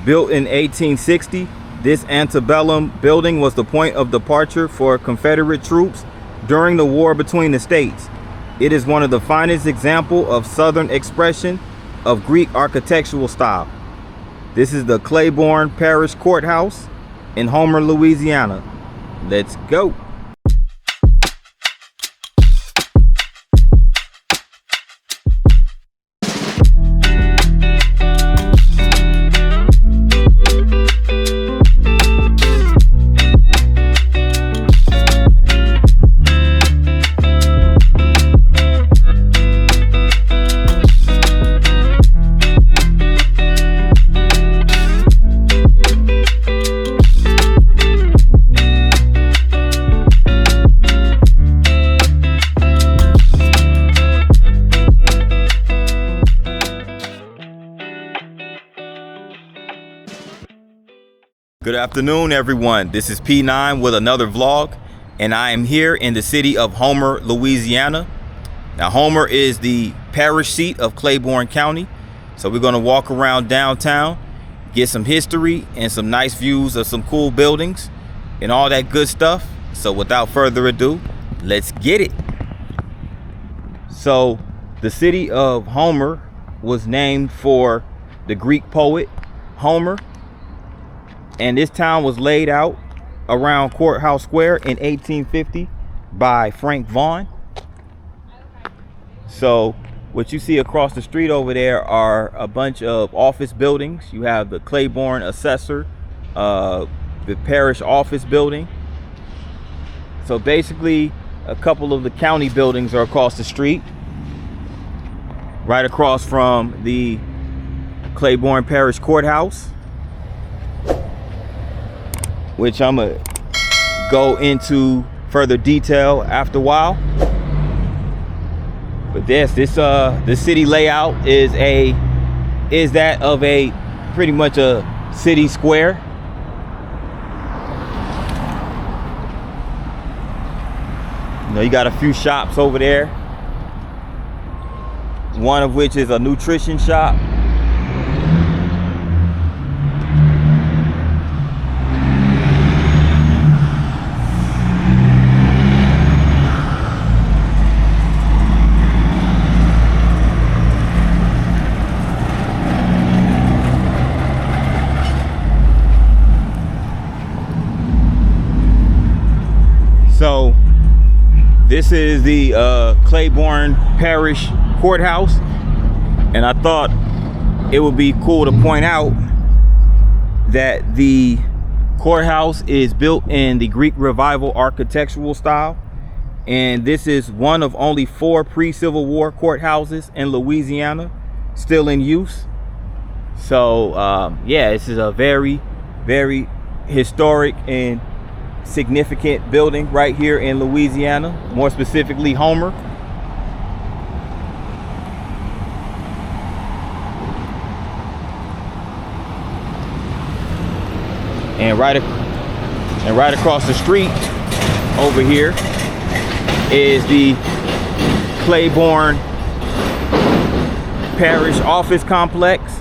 Built in 1860, this antebellum building was the point of departure for Confederate troops during the war between the states. It is one of the finest examples of Southern expression of Greek architectural style. This is the Claiborne Parish Courthouse in Homer, Louisiana. Let's go. Good afternoon, everyone. This is P9 with another vlog, and I am here in the city of Homer, Louisiana. Now, Homer is the parish seat of Claiborne County, so we're going to walk around downtown, get some history and some nice views of some cool buildings and all that good stuff. So without further ado, let's get it. So the city of Homer was named for the Greek poet Homer. And this town was laid out around Courthouse Square in 1850 by Frank Vaughan. So what you see across the street over there are a bunch of office buildings. You have the Claiborne Assessor, the parish office building. So basically a couple of the county buildings are across the street, right across from the Claiborne Parish Courthouse, which I'm gonna go into further detail after a while. But this the city layout is that of a pretty much a city square. You know, you got a few shops over there, one of which is a nutrition shop. So this is the Claiborne Parish Courthouse, and I thought it would be cool to point out that the courthouse is built in the Greek Revival architectural style, and this is one of only 4 pre-Civil War courthouses in Louisiana still in use. So yeah, this is a very, very historic and significant building right here in Louisiana, more specifically Homer. And right across the street over here is the Claiborne Parish office complex.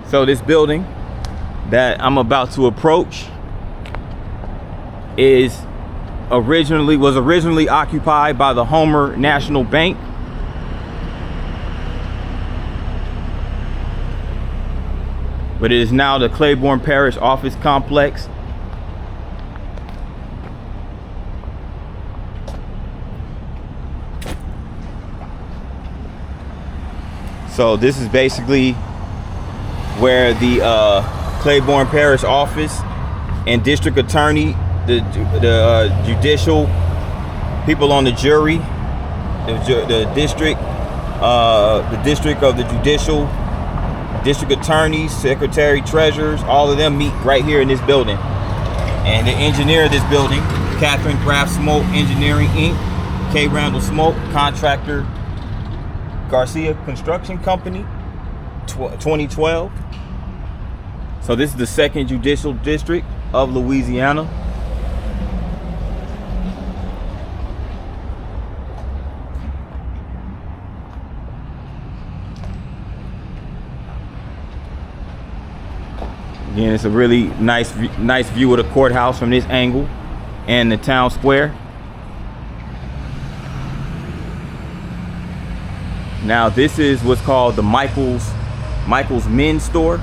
So this building that I'm about to approach was originally occupied by the Homer National Bank. But it is now the Claiborne Parish office complex. So this is basically where the Claiborne Parish office and district attorney, the judicial people on the jury, the district of the judicial, district attorneys, secretary, treasurers, all of them meet right here in this building. And the engineer of this building, Catherine Craft Smoke Engineering Inc., K. Randall Smoke, contractor, Garcia Construction Company, 2012. So this is the 2nd Judicial District of Louisiana. Again, it's a really nice view of the courthouse from this angle and the town square. Now this is what's called the Michael's men's store.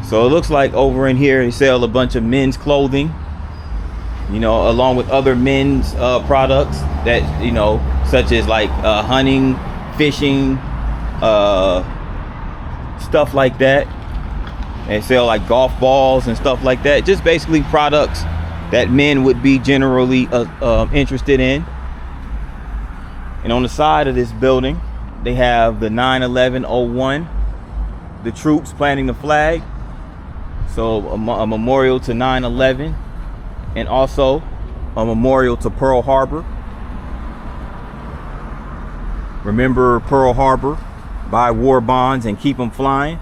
So it looks like over in here they sell a bunch of men's clothing, you know, along with other men's products that, you know, such as like hunting, fishing, stuff like that. They sell like golf balls and stuff like that. Just basically products that men would be generally interested in. And on the side of this building, they have the 9/11/01, the troops planting the flag. So a memorial to 9/11, and also a memorial to Pearl Harbor. Remember Pearl Harbor, buy war bonds and keep them flying.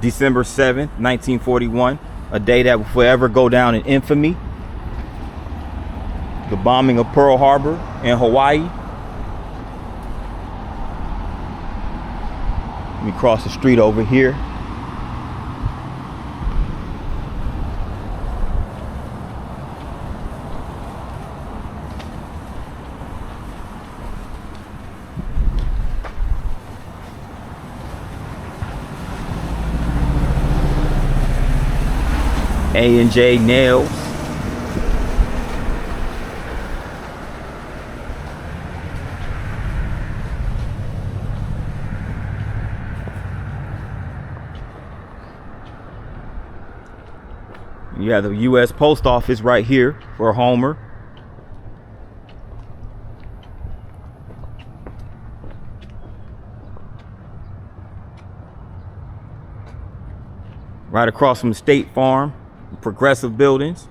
December 7th, 1941, a day that will forever go down in infamy. The bombing of Pearl Harbor in Hawaii. Let me cross the street over here. A&J Nails. You have the U.S. Post Office right here for Homer. Right across from State Farm, Progressive Buildings.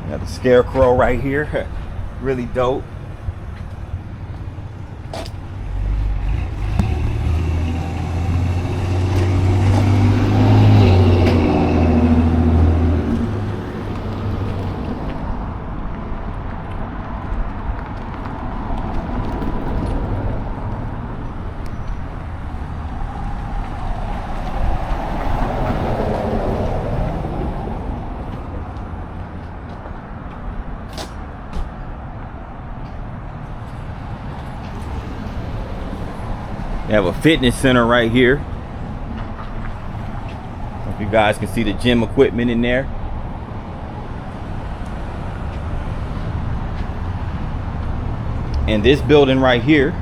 Got the scarecrow right here. Really dope. They have a fitness center right here. Hope you guys can see the gym equipment in there. And this building right here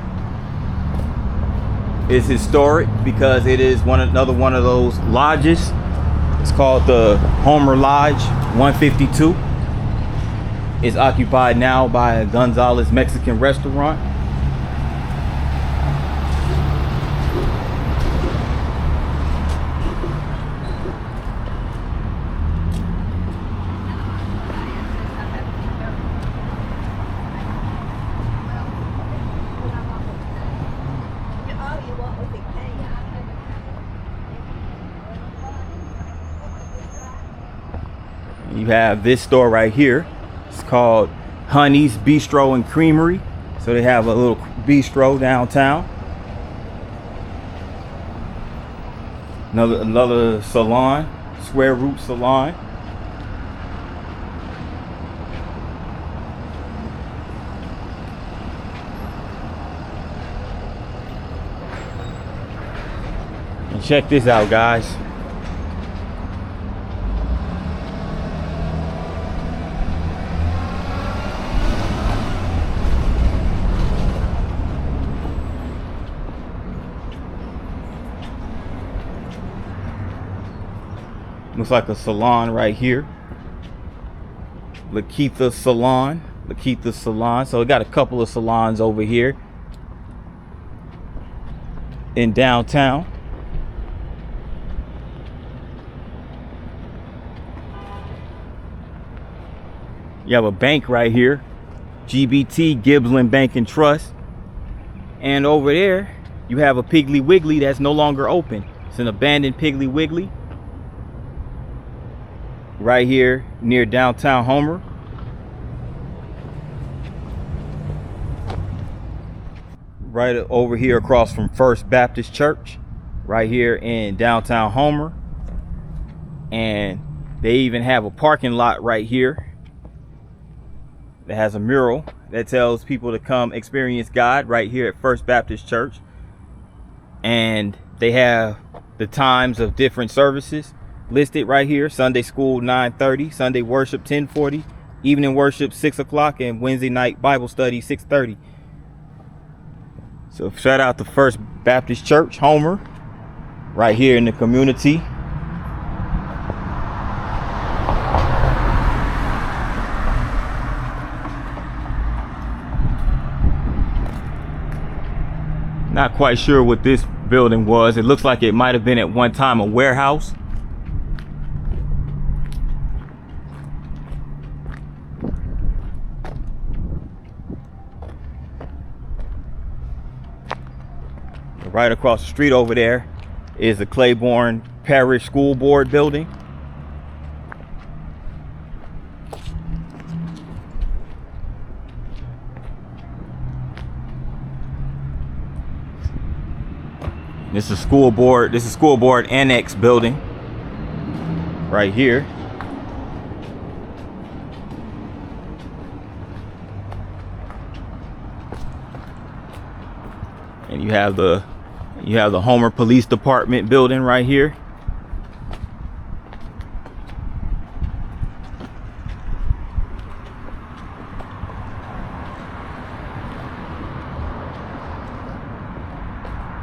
is historic because it is another one of those lodges. It's called the Homer Lodge 152. It's occupied now by a Gonzalez Mexican restaurant. You have this store right here. It's called Honey's Bistro and Creamery. So they have a little bistro downtown. Another salon, Square Root Salon. And check this out, guys. Looks like a salon right here. Lakeitha Salon. So we got a couple of salons over here in downtown. You have a bank right here, GBT, Gibbsland Bank and Trust. And over there, you have a Piggly Wiggly that's no longer open. It's an abandoned Piggly Wiggly. Right here near downtown Homer. Right over here across from First Baptist Church. Right here in downtown Homer. And they even have a parking lot right here that has a mural that tells people to come experience God right here at First Baptist Church. And they have the times of different services listed right here. Sunday school 9:30, Sunday worship 10:40, evening worship 6 o'clock, and Wednesday night Bible study 6:30. So shout out to First Baptist Church, Homer, right here in the community. Not quite sure what this building was. It looks like it might have been at one time a warehouse. Right across the street over there is the Claiborne Parish School Board building. This is school board annex building right here. And you have the Homer Police Department building right here.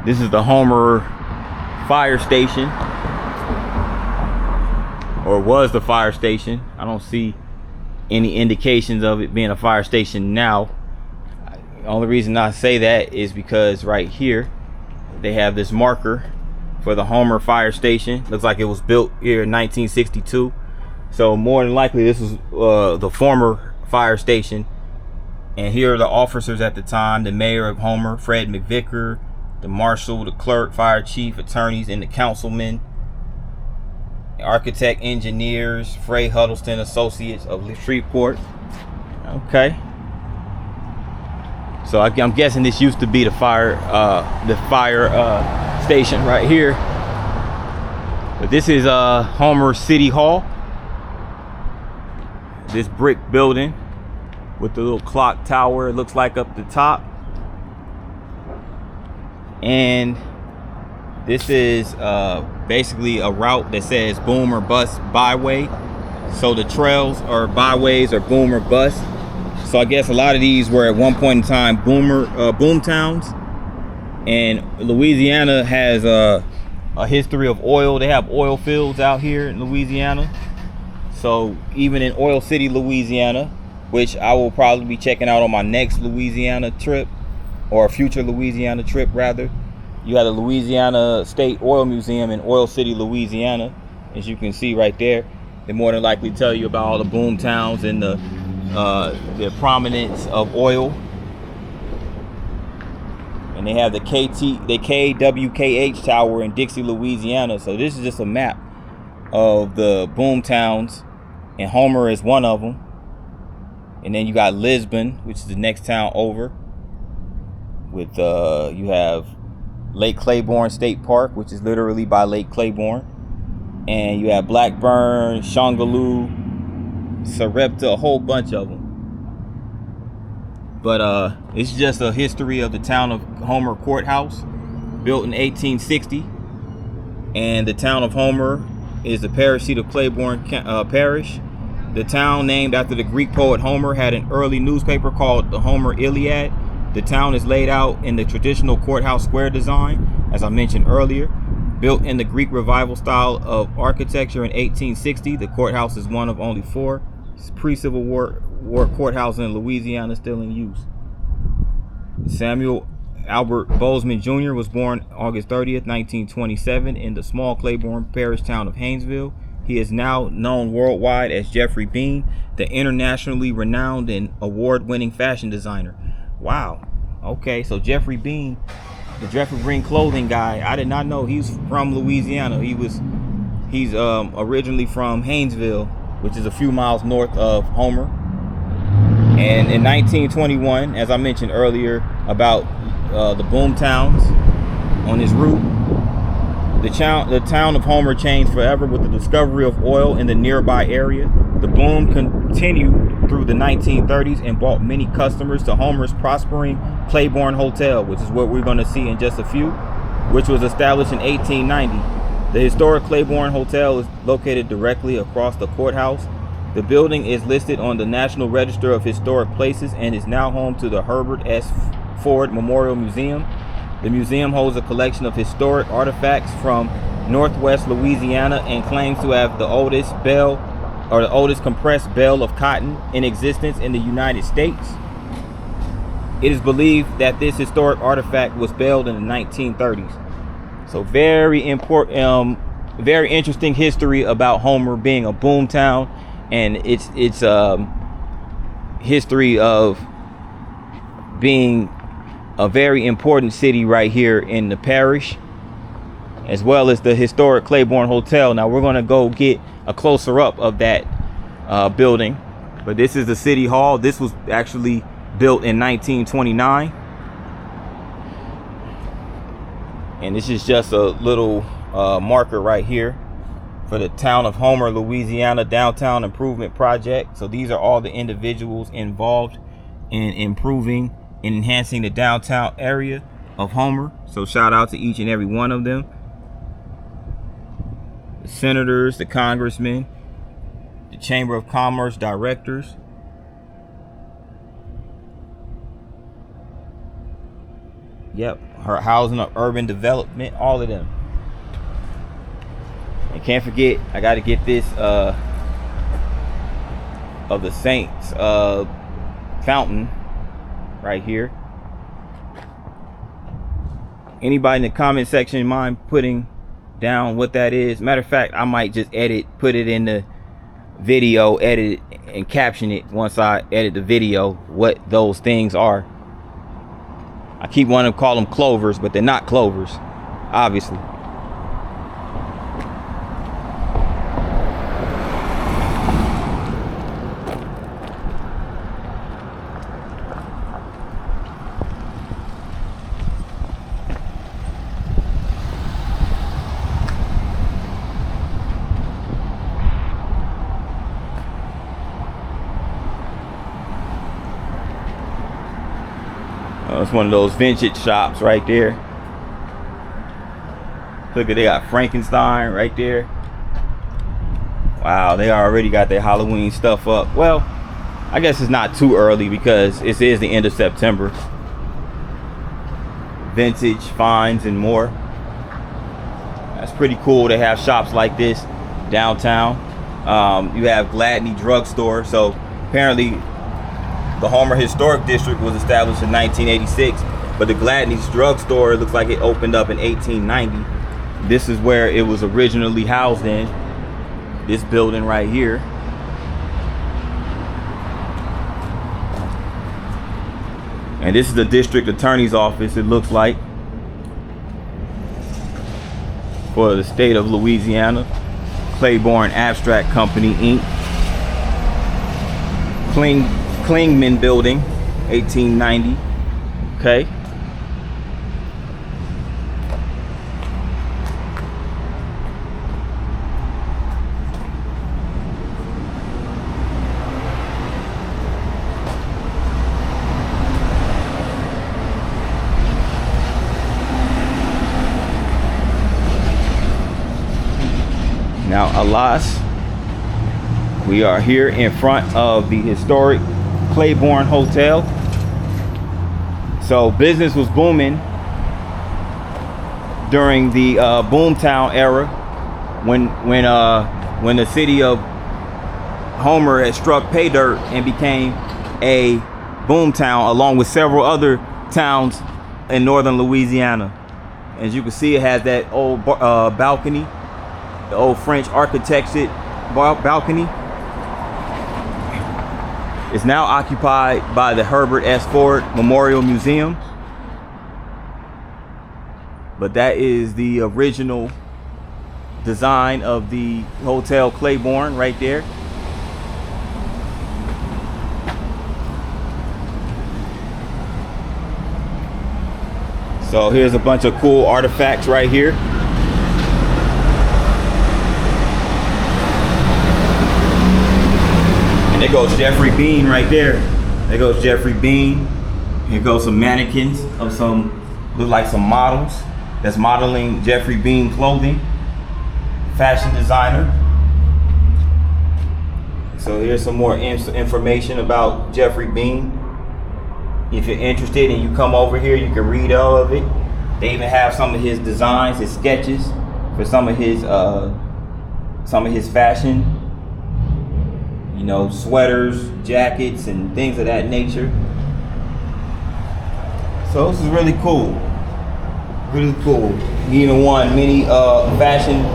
This is the Homer fire station, or was the fire station. I don't see any indications of it being a fire station now. The only reason I say that is because right here they have this marker for the Homer fire station. Looks like it was built here in 1962. So more than likely this was the former fire station. And here are the officers at the time: the mayor of Homer, Fred McVicker, the marshal, the clerk, fire chief, attorneys, and the councilmen. Architect, engineers, Frey Huddleston Associates of Shreveport. Okay. So I'm guessing this used to be the fire station right here. But this is Homer City Hall. This brick building with the little clock tower, it looks like, up the top. And this is basically a route that says boom or bust byway. So the trails or byways are boom or bust. So I guess a lot of these were at one point in time boom towns. And Louisiana has a history of oil. They have oil fields out here in Louisiana. So even in Oil City, Louisiana, which I will probably be checking out on my next Louisiana trip, or a future Louisiana trip rather, you have the Louisiana State Oil Museum in Oil City, Louisiana. As you can see right there, they more than likely tell you about all the boom towns and the prominence of oil. And they have the KWKH Tower in Dixie, Louisiana. So this is just a map of the boom towns, and Homer is one of them. And then you got Lisbon, which is the next town over, with you have Lake Claiborne State Park, which is literally by Lake Claiborne, and you have Blackburn, Shongaloo, Sarepta, a whole bunch of them. But it's just a history of the town of Homer Courthouse, built in 1860. And the town of Homer is the parish seat of Claiborne Parish. The town, named after the Greek poet Homer, had an early newspaper called the Homer Iliad. The town is laid out in the traditional courthouse square design, as I mentioned earlier. Built in the Greek revival style of architecture in 1860, the courthouse is one of only 4 pre-Civil War courthouses in Louisiana still in use. Samuel Albert Bozeman Jr. was born August 30th, 1927 in the small Claiborne Parish town of Haynesville. He is now known worldwide as Jeffrey Bean, the internationally renowned and award-winning fashion designer. Wow. Okay, so Jeffrey Bean, the Jeffrey Bean clothing guy. I did not know he's from Louisiana. He's originally from Haynesville, which is a few miles north of Homer. And in 1921, as I mentioned earlier about the boom towns on his route, the town of Homer changed forever with the discovery of oil in the nearby area. The boom continued through the 1930s and brought many customers to Homer's prospering Claiborne Hotel, which is what we're going to see in just a few, which was established in 1890. The historic Claiborne Hotel is located directly across the courthouse. The building is listed on the National Register of Historic Places and is now home to the Herbert S. Ford Memorial Museum. The museum holds a collection of historic artifacts from Northwest Louisiana and claims to have the oldest compressed bale of cotton in existence in the United States. It is believed that this historic artifact was baled in the 1930s. So very important, very interesting history about Homer being a boom town, and its history of being a very important city right here in the parish, as well as the historic Claiborne Hotel. Now we're going to go get a closer up of that building, but this is the city hall. This was actually built in 1929, and this is just a little marker right here for the town of Homer, Louisiana downtown improvement project. So these are all the individuals involved in improving and enhancing the downtown area of Homer. So shout out to each and every one of them. The senators, the congressmen, the Chamber of Commerce directors. Yep, her housing of urban development, all of them. And can't forget, I got to get this of the Saints fountain right here. Anybody in the comment section mind putting down what that is? Matter of fact, I might just put it in the video, edit it and caption it once I edit the video what those things are. I keep wanting to call them clovers, but they're not clovers, obviously. It's one of those vintage shops right there. Look at, they got Frankenstein right there. Wow, they already got their Halloween stuff up. Well, I guess it's not too early because it is the end of September. Vintage finds and more. That's pretty cool to have shops like this downtown. You have Gladney Drugstore. So apparently the Homer Historic District was established in 1986, but the Gladney's Drugstore looks like it opened up in 1890. This is where it was originally housed in, this building right here. And this is the district attorney's office, it looks like, for the state of Louisiana. Claiborne Abstract Company, Inc. Klingman Building, 1890. Okay. Now, alas, we are here in front of the historic Claiborne Hotel. So business was booming during the boomtown era, when the city of Homer had struck pay dirt and became a boomtown, along with several other towns in northern Louisiana. As you can see, it has that old balcony The old French architected balcony is now occupied by the Herbert S. Ford Memorial Museum. But that is the original design of the Hotel Claiborne right there. So here's a bunch of cool artifacts right here. And there goes Jeffrey Bean right there. There goes Jeffrey Bean. Here goes some mannequins of some, look like some models that's modeling Jeffrey Bean clothing. Fashion designer. So here's some more information about Jeffrey Bean. If you're interested and you come over here, you can read all of it. They even have some of his designs, his sketches for some of his fashion, you know, sweaters, jackets, and things of that nature. So this is really cool. Really cool. He even won many fashion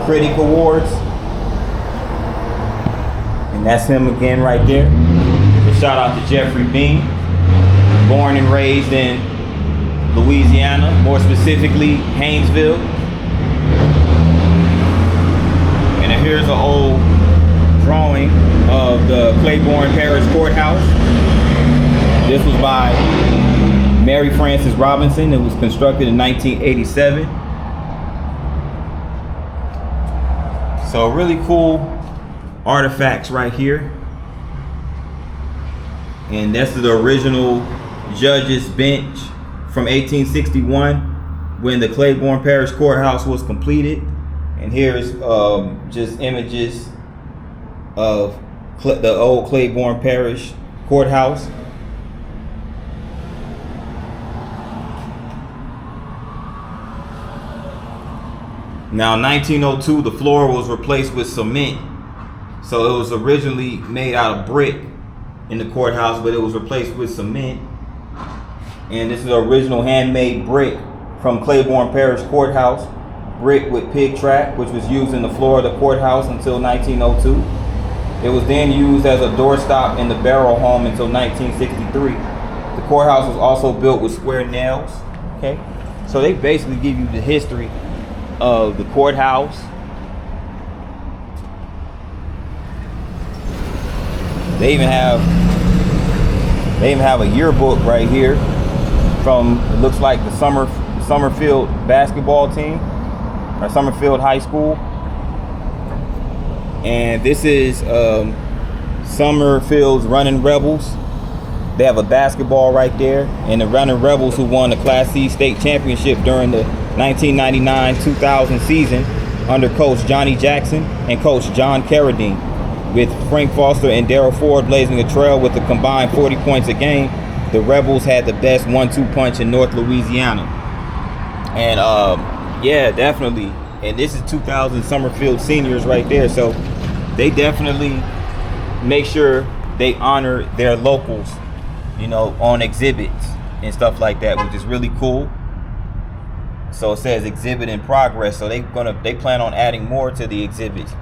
critic awards. And that's him again right there. So shout out to Jeffrey Bean. Born and raised in Louisiana, more specifically Haynesville. And here's an old drawing of the Claiborne Parish courthouse. This was by Mary Frances Robinson. It was constructed in 1987. So really cool artifacts right here. And that's the original judge's bench from 1861 when the Claiborne Parish courthouse was completed. And here's just images of the old Claiborne Parish courthouse. Now in 1902 the floor was replaced with cement. So it was originally made out of brick in the courthouse, but it was replaced with cement. And this is the original handmade brick from Claiborne Parish Courthouse, brick with pig trap, which was used in the floor of the courthouse until 1902. It was then used as a doorstop in the Barrow home until 1963. The courthouse was also built with square nails. Okay, so they basically give you the history of the courthouse. They even have a yearbook right here from, it looks like the Summerfield basketball team, or Summerfield High School. And this is Summerfield's Running Rebels. They have a basketball right there, and the Running Rebels, who won the Class C state championship during the 1999-2000 season under Coach Johnny Jackson and Coach John Carradine, with Frank Foster and Darryl Ford blazing a trail with a combined 40 points a game. The Rebels had the best 1-2 punch in North Louisiana. And yeah, definitely. And this is 2000 Summerfield seniors right there. So they definitely make sure they honor their locals, you know, on exhibits and stuff like that, which is really cool. So it says exhibit in progress. So they plan on adding more to the exhibits.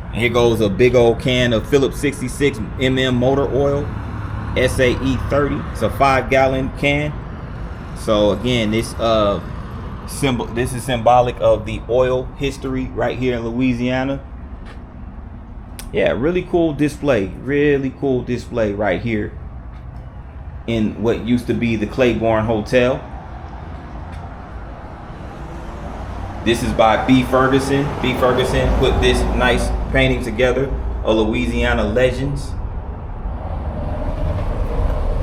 And here goes a big old can of Phillips 66 mm motor oil, SAE 30. It's a 5-gallon can. So again, this is symbolic of the oil history right here in Louisiana. Yeah, really cool display right here in what used to be the Claiborne Hotel. This is by B. Ferguson. B. Ferguson put this nice painting together of Louisiana legends.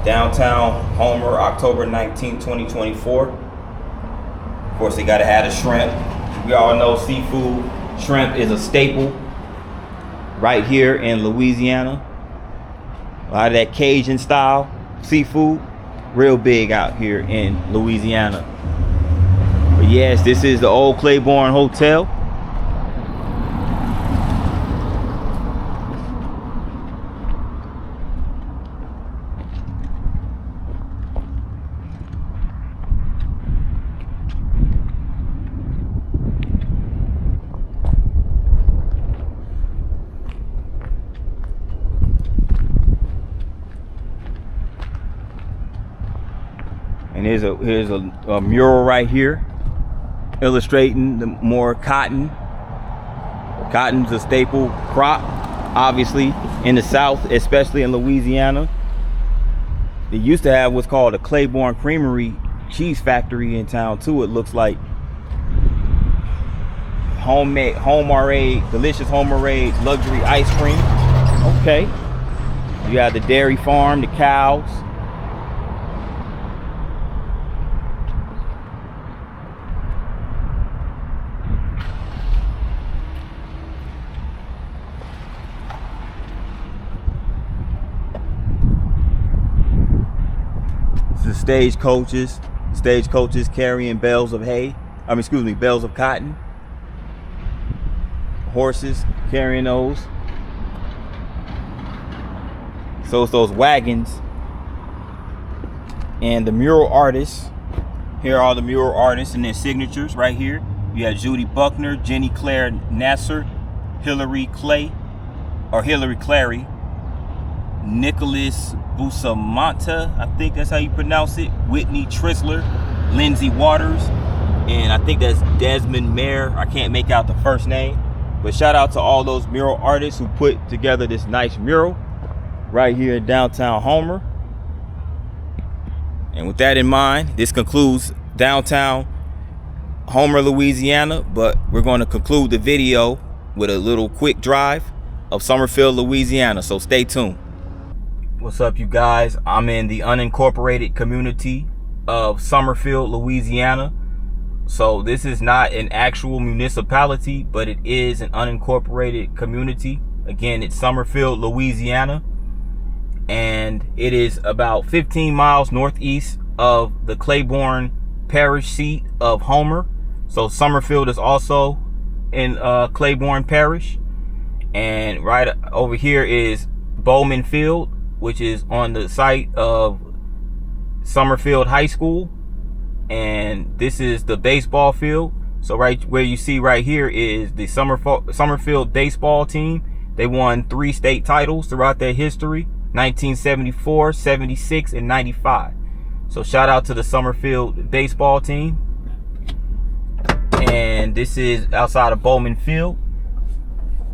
Downtown Homer, October 19, 2024. Of course, they gotta have the shrimp. We all know seafood. Shrimp is a staple right here in Louisiana. A lot of that Cajun style seafood, real big out here in Louisiana. But yes, this is the old Claiborne Hotel. And here's a mural right here illustrating the more cotton. Cotton's a staple crop, obviously, in the South, especially in Louisiana. They used to have what's called a Claiborne Creamery cheese factory in town too. It looks like homemade, delicious homemade luxury ice cream. Okay, you got the dairy farm, the cows. The stagecoaches carrying bales of hay. Bales of cotton. Horses carrying those. So it's those wagons. And the mural artists. Here are the mural artists and their signatures right here. You have Judy Buckner, Jenny Claire Nasser, Hillary Clary, Nicholas Bustamante, I think that's how you pronounce it, Whitney Trisler, Lindsay Waters, and I think that's Desmond Mayer. I can't make out the first name, but shout out to all those mural artists who put together this nice mural right here in downtown Homer. And with that in mind, this concludes downtown Homer, Louisiana, but we're going to conclude the video with a little quick drive of Summerfield, Louisiana, so stay tuned. What's up, you guys? I'm in the unincorporated community of Summerfield, Louisiana. So this is not an actual municipality, but it is an unincorporated community. Again, it's Summerfield, Louisiana, and it is about 15 miles northeast of the Claiborne Parish seat of Homer. So Summerfield is also in Claiborne Parish, and right over here is Bowman Field, which is on the site of Summerfield High School, and this is the baseball field. So right where you see right here is the Summerfield baseball team. They won 3 state titles throughout their history: 1974, 76, and 95. So shout out to the Summerfield baseball team. And this is outside of Bowman Field.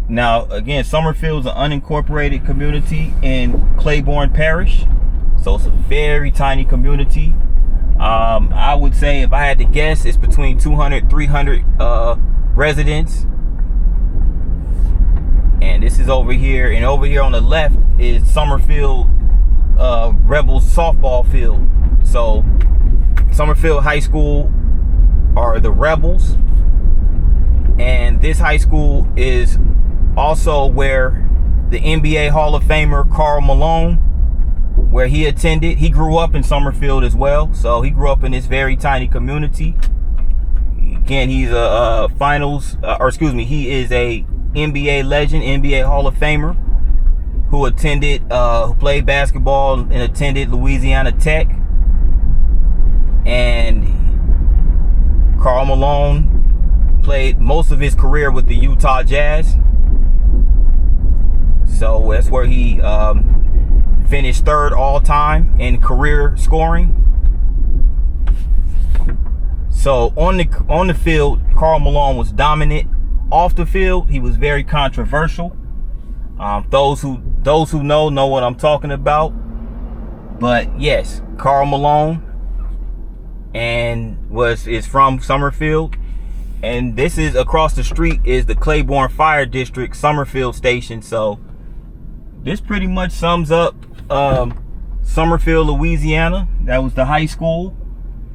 Now, again, Summerfield is an unincorporated community in Claiborne Parish. So it's a very tiny community. I would say, if I had to guess, it's between 200, 300 residents. And this is over here. And over here on the left is Summerfield Rebels softball field. So Summerfield High School are the Rebels. And this high school is also where the NBA Hall of Famer Karl Malone, where he attended. He grew up in Summerfield as well. So he grew up in this very tiny community. Again, he's a he is a NBA legend, NBA Hall of Famer, who played basketball and attended Louisiana Tech. And Karl Malone played most of his career with the Utah Jazz. So that's where he finished 3rd all time in career scoring. So on the field, Karl Malone was dominant. Off the field, he was very controversial. Those who know what I'm talking about. But yes, Karl Malone is from Summerfield. And this is across the street is the Claiborne Fire District Summerfield Station. So this pretty much sums up Summerfield, Louisiana. That was the high school,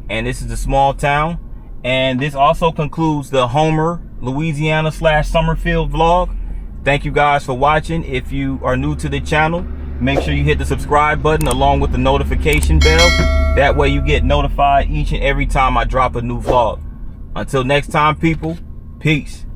and this is the small town. And this also concludes the Homer, Louisiana / Summerfield vlog. Thank you guys for watching. If you are new to the channel, make sure you hit the subscribe button along with the notification bell. That way you get notified each and every time I drop a new vlog. Until next time, people, peace.